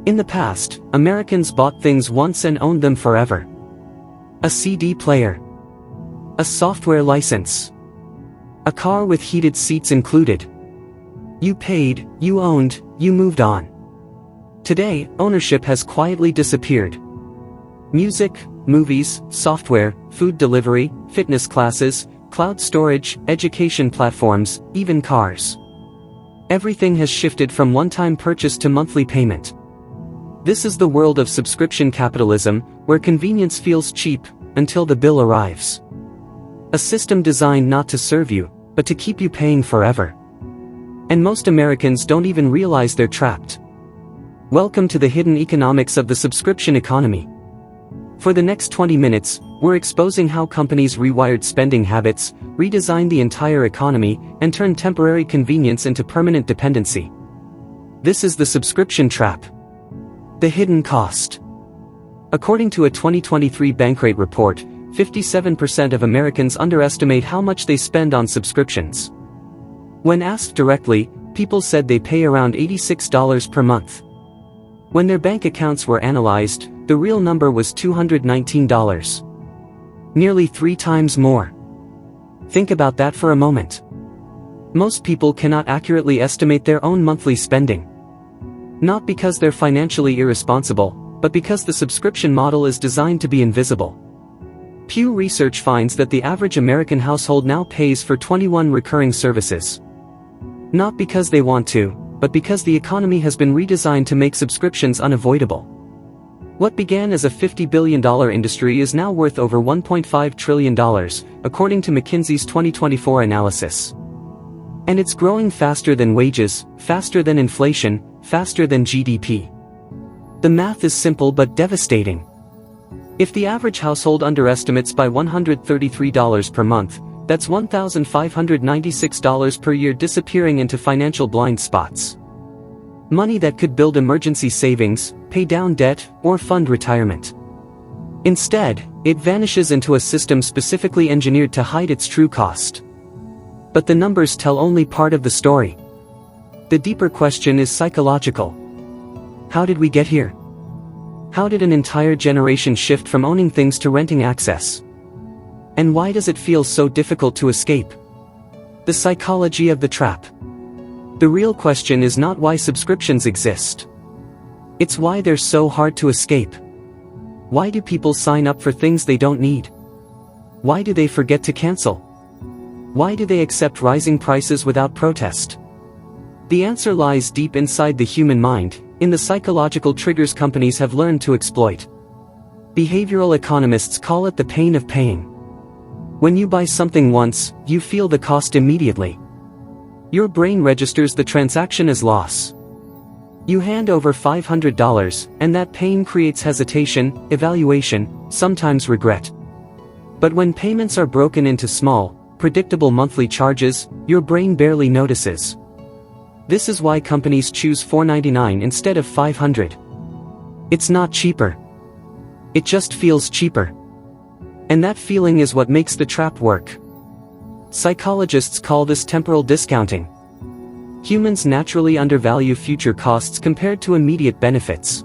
In the past, Americans bought things once and owned them forever. A CD player. A software license. A car with heated seats included. You paid, you owned, you moved on. Today, ownership has quietly disappeared. Music, movies, software, food delivery, fitness classes, cloud storage, education platforms, even cars. Everything has shifted from one-time purchase to monthly payment. This is the world of subscription capitalism, where convenience feels cheap, until the bill arrives. A system designed not to serve you, but to keep you paying forever. And most Americans don't even realize they're trapped. Welcome to the hidden economics of the subscription economy. For the next 20 minutes, we're exposing how companies rewired spending habits, redesigned the entire economy, and turned temporary convenience into permanent dependency. This is the subscription trap. The hidden cost. According to a 2023 Bankrate report, 57% of Americans underestimate how much they spend on subscriptions. When asked directly, people said they pay around $86 per month. When their bank accounts were analyzed, the real number was $219. Nearly 3 times more. Think about that for a moment. Most people cannot accurately estimate their own monthly spending. Not because they're financially irresponsible, but because the subscription model is designed to be invisible. Pew Research finds that the average American household now pays for 21 recurring services. Not because they want to, but because the economy has been redesigned to make subscriptions unavoidable. What began as a $50 billion industry is now worth over $1.5 trillion, according to McKinsey's 2024 analysis. And it's growing faster than wages, faster than inflation, faster than GDP. The math is simple but devastating. If the average household underestimates by $133 per month, that's $1,596 per year disappearing into financial blind spots. Money that could build emergency savings, pay down debt, or fund retirement. Instead, it vanishes into a system specifically engineered to hide its true cost. But the numbers tell only part of the story. The deeper question is psychological. How did we get here? How did an entire generation shift from owning things to renting access? And why does it feel so difficult to escape? The psychology of the trap. The real question is not why subscriptions exist. It's why they're so hard to escape. Why do people sign up for things they don't need? Why do they forget to cancel? Why do they accept rising prices without protest? The answer lies deep inside the human mind, in the psychological triggers companies have learned to exploit. Behavioral economists call it the pain of paying. When you buy something once, you feel the cost immediately. Your brain registers the transaction as loss. You hand over $500, and that pain creates hesitation, evaluation, sometimes regret. But when payments are broken into small, predictable monthly charges, your brain barely notices. This is why companies choose $499 instead of $500. It's not cheaper. It just feels cheaper. And that feeling is what makes the trap work. Psychologists call this temporal discounting. Humans naturally undervalue future costs compared to immediate benefits.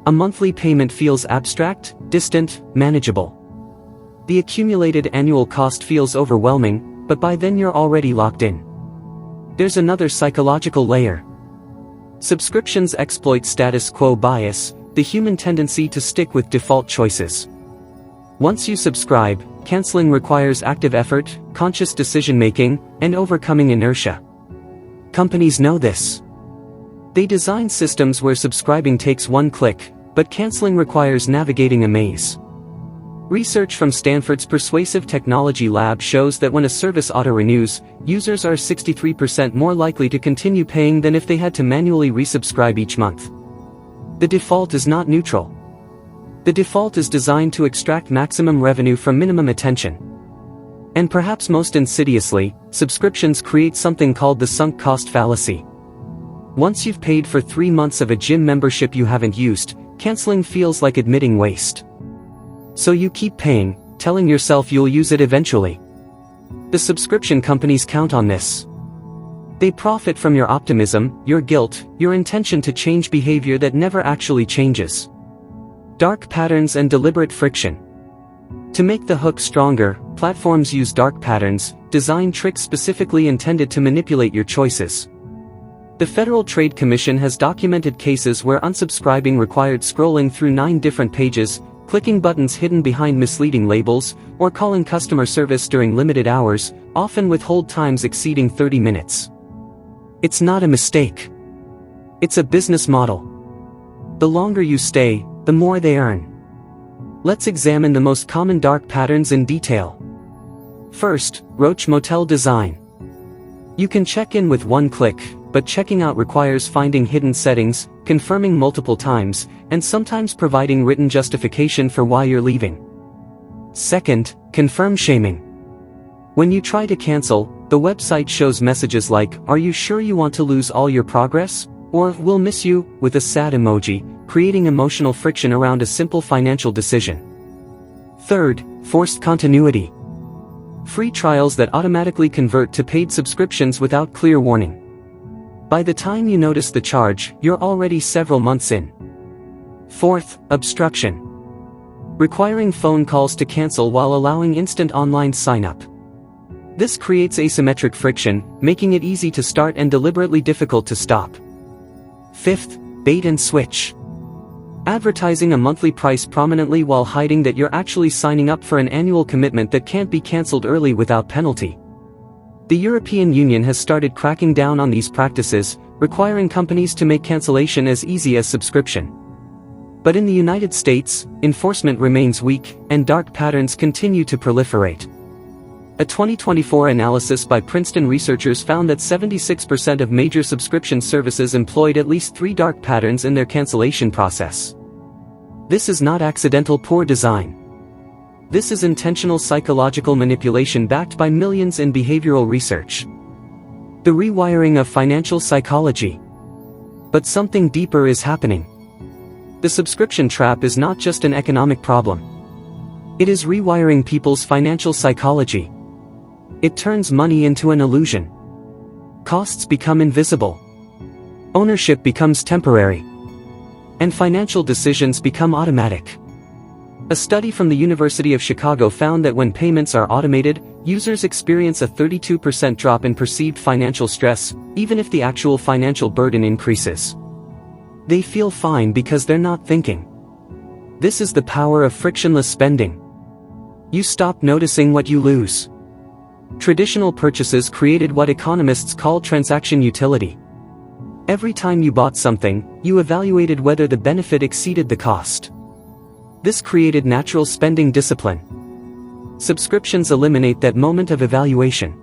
A monthly payment feels abstract, distant, manageable. The accumulated annual cost feels overwhelming, but by then you're already locked in. There's another psychological layer. Subscriptions exploit status quo bias, the human tendency to stick with default choices. Once you subscribe, canceling requires active effort, conscious decision-making, and overcoming inertia. Companies know this. They design systems where subscribing takes one click, but canceling requires navigating a maze. Research from Stanford's Persuasive Technology Lab shows that when a service auto-renews, users are 63% more likely to continue paying than if they had to manually resubscribe each month. The default is not neutral. The default is designed to extract maximum revenue from minimum attention. And perhaps most insidiously, subscriptions create something called the sunk cost fallacy. Once you've paid for 3 months of a gym membership you haven't used, canceling feels like admitting waste. So you keep paying, telling yourself you'll use it eventually. The subscription companies count on this. They profit from your optimism, your guilt, your intention to change behavior that never actually changes. Dark patterns and deliberate friction. To make the hook stronger, platforms use dark patterns, design tricks specifically intended to manipulate your choices. The Federal Trade Commission has documented cases where unsubscribing required scrolling through 9 different pages, clicking buttons hidden behind misleading labels, or calling customer service during limited hours, often with hold times exceeding 30 minutes. It's not a mistake. It's a business model. The longer you stay, the more they earn. Let's examine the most common dark patterns in detail. First, Roach Motel design. You can check in with one click, but checking out requires finding hidden settings, confirming multiple times, and sometimes providing written justification for why you're leaving. Second, confirm shaming. When you try to cancel, the website shows messages like, "Are you sure you want to lose all your progress?" or "We'll miss you," with a sad emoji, creating emotional friction around a simple financial decision. Third, forced continuity. Free trials that automatically convert to paid subscriptions without clear warning. By the time you notice the charge, you're already several months in. Fourth, obstruction. Requiring phone calls to cancel while allowing instant online sign-up. This creates asymmetric friction, making it easy to start and deliberately difficult to stop. Fifth, bait and switch. Advertising a monthly price prominently while hiding that you're actually signing up for an annual commitment that can't be cancelled early without penalty. The European Union has started cracking down on these practices, requiring companies to make cancellation as easy as subscription. But in the United States, enforcement remains weak, and dark patterns continue to proliferate. A 2024 analysis by Princeton researchers found that 76% of major subscription services employed at least 3 dark patterns in their cancellation process. This is not accidental poor design. This is intentional psychological manipulation backed by millions in behavioral research. The rewiring of financial psychology. But something deeper is happening. The subscription trap is not just an economic problem. It is rewiring people's financial psychology. It turns money into an illusion. Costs become invisible. Ownership becomes temporary. And financial decisions become automatic. A study from the University of Chicago found that when payments are automated, users experience a 32% drop in perceived financial stress, even if the actual financial burden increases. They feel fine because they're not thinking. This is the power of frictionless spending. You stop noticing what you lose. Traditional purchases created what economists call transaction utility. Every time you bought something, you evaluated whether the benefit exceeded the cost. This created natural spending discipline. Subscriptions eliminate that moment of evaluation.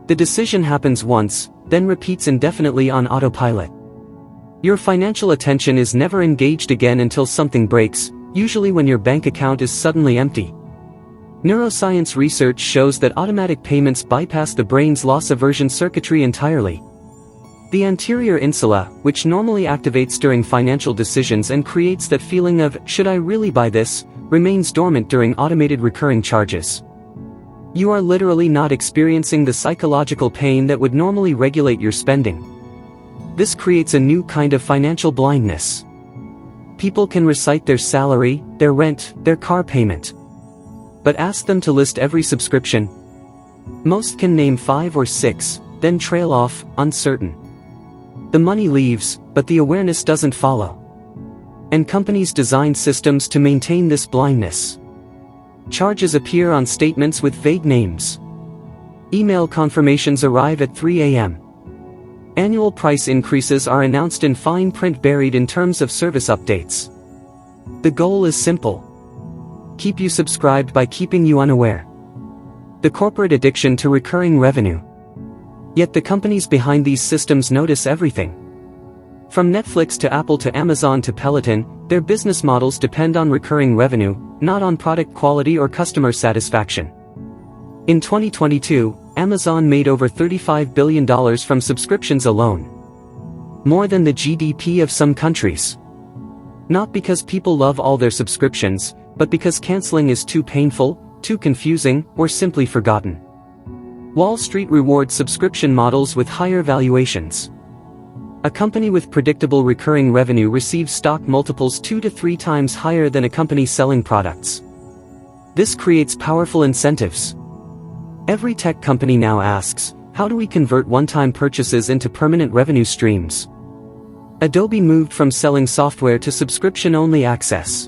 The decision happens once, then repeats indefinitely on autopilot. Your financial attention is never engaged again until something breaks, usually when your bank account is suddenly empty. Neuroscience research shows that automatic payments bypass the brain's loss aversion circuitry entirely. The anterior insula, which normally activates during financial decisions and creates that feeling of, "Should I really buy this?" remains dormant during automated recurring charges. You are literally not experiencing the psychological pain that would normally regulate your spending. This creates a new kind of financial blindness. People can recite their salary, their rent, their car payment. But ask them to list every subscription. Most can name 5 or 6, then trail off, uncertain. The money leaves, but the awareness doesn't follow. And companies design systems to maintain this blindness. Charges appear on statements with vague names. Email confirmations arrive at 3 a.m. Annual price increases are announced in fine print buried in terms of service updates. The goal is simple. Keep you subscribed by keeping you unaware. The corporate addiction to recurring revenue. Yet the companies behind these systems notice everything. From Netflix to Apple to Amazon to Peloton, their business models depend on recurring revenue, not on product quality or customer satisfaction. In 2022, Amazon made over $35 billion from subscriptions alone. More than the GDP of some countries. Not because people love all their subscriptions, but because canceling is too painful, too confusing, or simply forgotten. Wall Street rewards subscription models with higher valuations. A company with predictable recurring revenue receives stock multiples 2 to 3 times higher than a company selling products. This creates powerful incentives. Every tech company now asks, how do we convert one-time purchases into permanent revenue streams? Adobe moved from selling software to subscription-only access.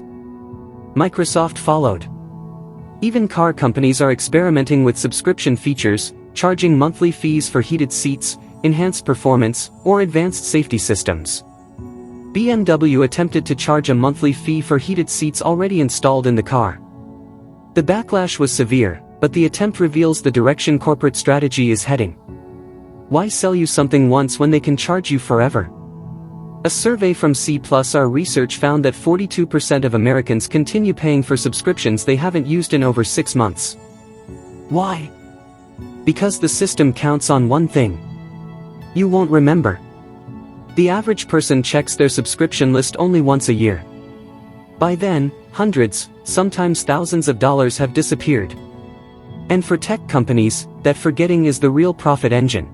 Microsoft followed. Even car companies are experimenting with subscription features, charging monthly fees for heated seats, enhanced performance, or advanced safety systems. BMW attempted to charge a monthly fee for heated seats already installed in the car. The backlash was severe, but the attempt reveals the direction corporate strategy is heading. Why sell you something once when they can charge you forever? A survey from C+R Research found that 42% of Americans continue paying for subscriptions they haven't used in over 6 months. Why? Because the system counts on one thing. You won't remember. The average person checks their subscription list only once a year. By then, hundreds, sometimes thousands of dollars have disappeared. And for tech companies, that forgetting is the real profit engine.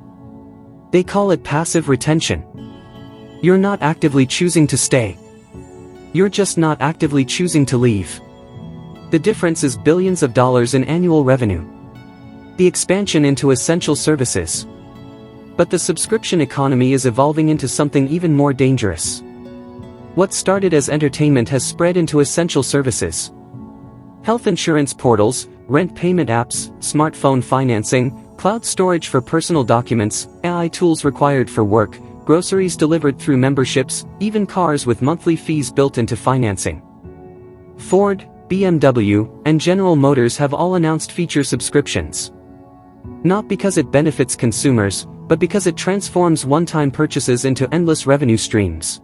They call it passive retention. You're not actively choosing to stay. You're just not actively choosing to leave. The difference is billions of dollars in annual revenue. The expansion into essential services. But the subscription economy is evolving into something even more dangerous. What started as entertainment has spread into essential services. Health insurance portals, rent payment apps, smartphone financing, cloud storage for personal documents, AI tools required for work, groceries delivered through memberships, even cars with monthly fees built into financing. Ford, BMW, and General Motors have all announced feature subscriptions. Not because it benefits consumers, but because it transforms one-time purchases into endless revenue streams.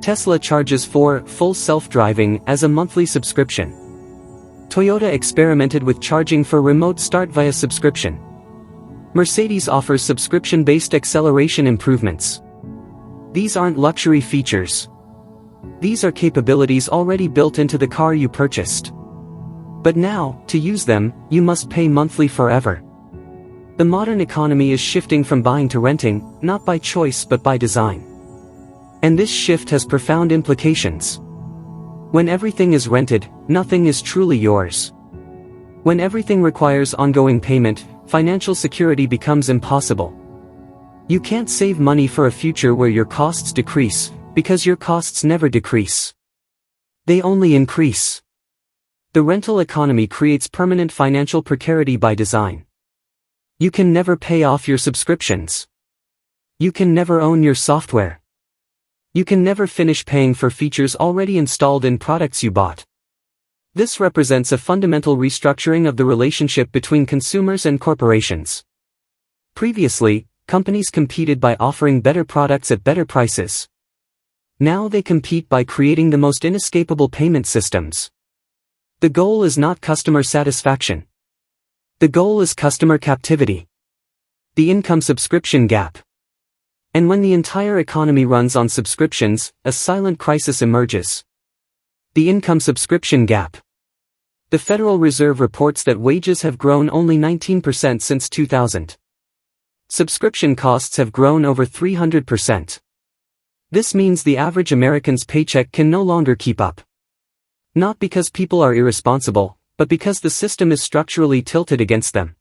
Tesla charges for full self-driving as a monthly subscription. Toyota experimented with charging for remote start via subscription. Mercedes offers subscription-based acceleration improvements. These aren't luxury features. These are capabilities already built into the car you purchased. But now, to use them, you must pay monthly forever. The modern economy is shifting from buying to renting, not by choice but by design. And this shift has profound implications. When everything is rented, nothing is truly yours. When everything requires ongoing payment, financial security becomes impossible. You can't save money for a future where your costs decrease, because your costs never decrease. They only increase. The rental economy creates permanent financial precarity by design. You can never pay off your subscriptions. You can never own your software. You can never finish paying for features already installed in products you bought. This represents a fundamental restructuring of the relationship between consumers and corporations. Previously, companies competed by offering better products at better prices. Now they compete by creating the most inescapable payment systems. The goal is not customer satisfaction. The goal is customer captivity. The income subscription gap. And when the entire economy runs on subscriptions, a silent crisis emerges. The income subscription gap. The Federal Reserve reports that wages have grown only 19% since 2000. Subscription costs have grown over 300%. This means the average American's paycheck can no longer keep up. Not because people are irresponsible, but because the system is structurally tilted against them.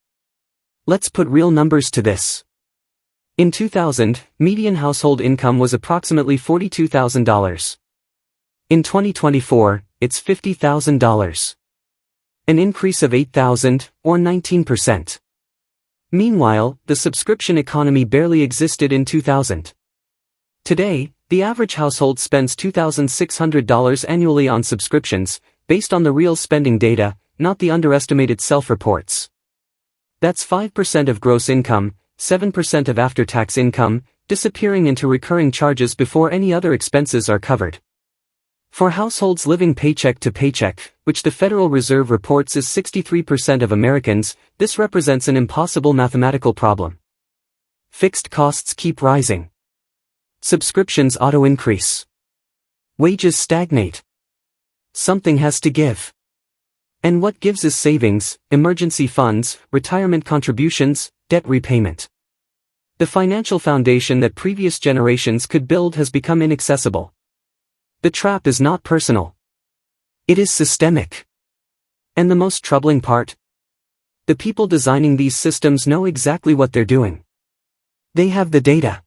Let's put real numbers to this. In 2000, median household income was approximately $42,000. In 2024, it's $50,000. An increase of $8,000, or 19%. Meanwhile, the subscription economy barely existed in 2000. Today, the average household spends $2,600 annually on subscriptions, based on the real spending data, not the underestimated self-reports. That's 5% of gross income, 7% of after-tax income, disappearing into recurring charges before any other expenses are covered. For households living paycheck to paycheck, which the Federal Reserve reports is 63% of Americans, this represents an impossible mathematical problem. Fixed costs keep rising. Subscriptions auto-increase. Wages stagnate. Something has to give. And what gives is savings, emergency funds, retirement contributions, debt repayment. The financial foundation that previous generations could build has become inaccessible. The trap is not personal. It is systemic. And the most troubling part? The people designing these systems know exactly what they're doing. They have the data.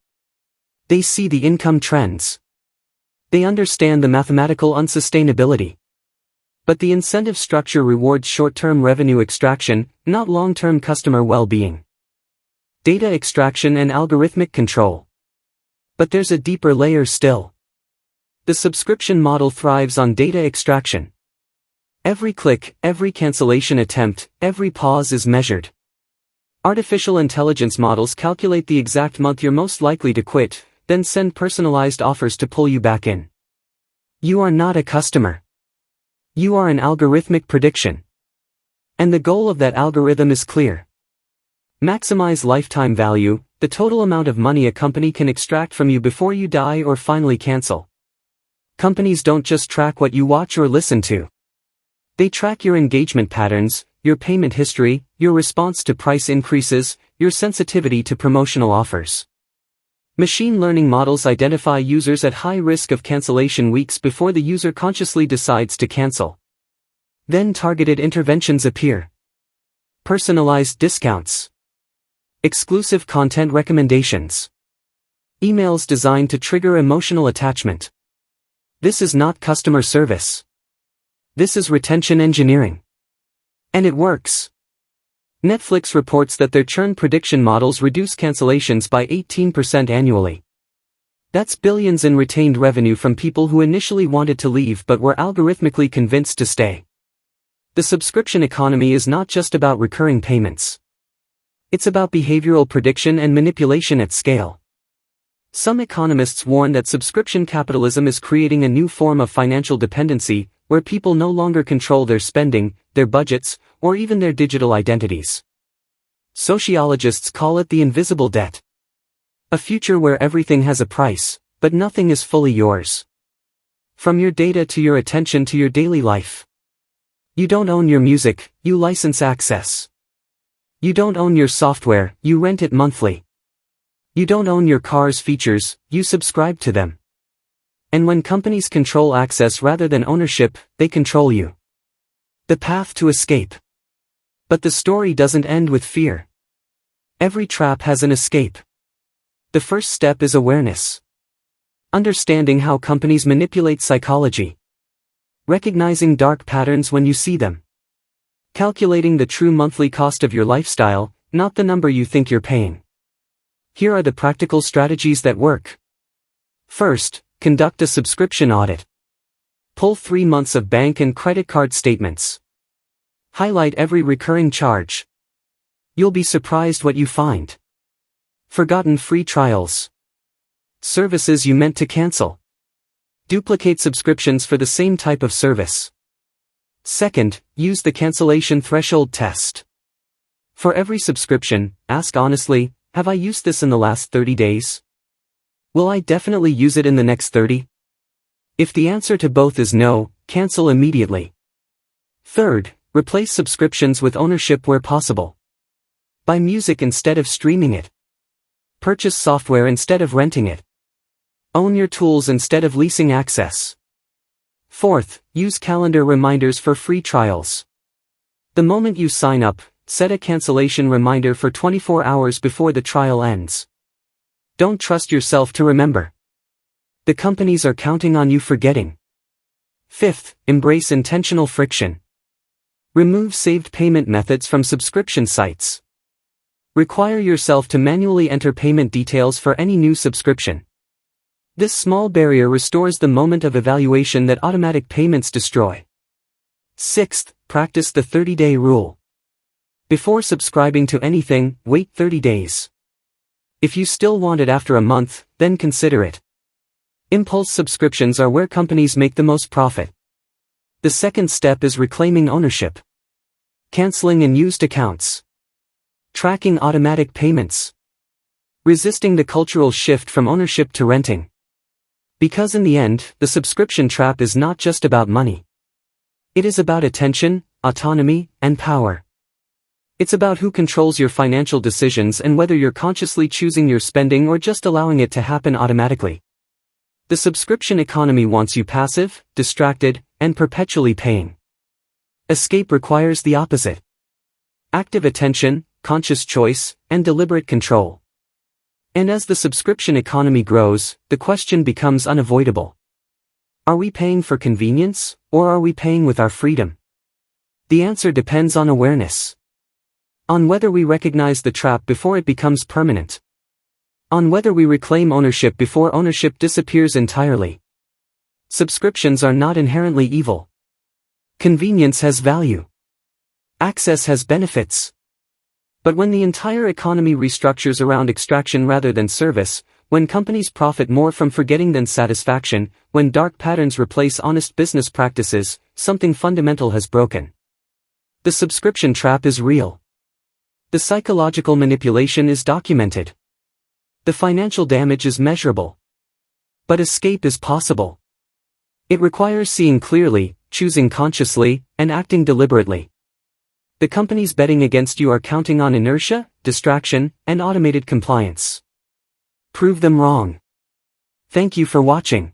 They see the income trends. They understand the mathematical unsustainability. But the incentive structure rewards short-term revenue extraction, not long-term customer well-being. Data extraction and algorithmic control. But there's a deeper layer still. The subscription model thrives on data extraction. Every click, every cancellation attempt, every pause is measured. Artificial intelligence models calculate the exact month you're most likely to quit, then send personalized offers to pull you back in. You are not a customer. You are an algorithmic prediction. And the goal of that algorithm is clear. Maximize lifetime value, the total amount of money a company can extract from you before you die or finally cancel. Companies don't just track what you watch or listen to. They track your engagement patterns, your payment history, your response to price increases, your sensitivity to promotional offers. Machine learning models identify users at high risk of cancellation weeks before the user consciously decides to cancel. Then targeted interventions appear. Personalized discounts. Exclusive content recommendations. Emails designed to trigger emotional attachment. This is not customer service. This is retention engineering. And it works. Netflix reports that their churn prediction models reduce cancellations by 18% annually. That's billions in retained revenue from people who initially wanted to leave but were algorithmically convinced to stay. The subscription economy is not just about recurring payments. It's about behavioral prediction and manipulation at scale. Some economists warn that subscription capitalism is creating a new form of financial dependency, where people no longer control their spending, their budgets, or even their digital identities. Sociologists call it the invisible debt. A future where everything has a price, but nothing is fully yours. From your data to your attention to your daily life. You don't own your music, you license access. You don't own your software, you rent it monthly. You don't own your car's features, you subscribe to them. And when companies control access rather than ownership, they control you. The path to escape. But the story doesn't end with fear. Every trap has an escape. The first step is awareness. Understanding how companies manipulate psychology. Recognizing dark patterns when you see them. Calculating the true monthly cost of your lifestyle, not the number you think you're paying. Here are the practical strategies that work. First, conduct a subscription audit. Pull 3 months of bank and credit card statements. Highlight every recurring charge. You'll be surprised what you find. Forgotten free trials. Services you meant to cancel. Duplicate subscriptions for the same type of service. Second, use the cancellation threshold test. For every subscription, ask honestly, have I used this in the last 30 days? Will I definitely use it in the next 30? If the answer to both is no, cancel immediately. Third, replace subscriptions with ownership where possible. Buy music instead of streaming it. Purchase software instead of renting it. Own your tools instead of leasing access. Fourth, use calendar reminders for free trials. The moment you sign up, set a cancellation reminder for 24 hours before the trial ends. Don't trust yourself to remember. The companies are counting on you forgetting. Fifth, embrace intentional friction. Remove saved payment methods from subscription sites. Require yourself to manually enter payment details for any new subscription. This small barrier restores the moment of evaluation that automatic payments destroy. Sixth, practice the 30-day rule. Before subscribing to anything, wait 30 days. If you still want it after a month, then consider it. Impulse subscriptions are where companies make the most profit. The second step is reclaiming ownership. Canceling unused accounts. Tracking automatic payments. Resisting the cultural shift from ownership to renting. Because in the end, the subscription trap is not just about money. It is about attention, autonomy, and power. It's about who controls your financial decisions and whether you're consciously choosing your spending or just allowing it to happen automatically. The subscription economy wants you passive, distracted, and perpetually paying. Escape requires the opposite. Active attention, conscious choice, and deliberate control. And as the subscription economy grows, the question becomes unavoidable. Are we paying for convenience, or are we paying with our freedom? The answer depends on awareness. On whether we recognize the trap before it becomes permanent. On whether we reclaim ownership before ownership disappears entirely. Subscriptions are not inherently evil. Convenience has value. Access has benefits. But when the entire economy restructures around extraction rather than service, when companies profit more from forgetting than satisfaction, when dark patterns replace honest business practices, something fundamental has broken. The subscription trap is real. The psychological manipulation is documented. The financial damage is measurable. But escape is possible. It requires seeing clearly, choosing consciously, and acting deliberately. The companies betting against you are counting on inertia, distraction, and automated compliance. Prove them wrong. Thank you for watching.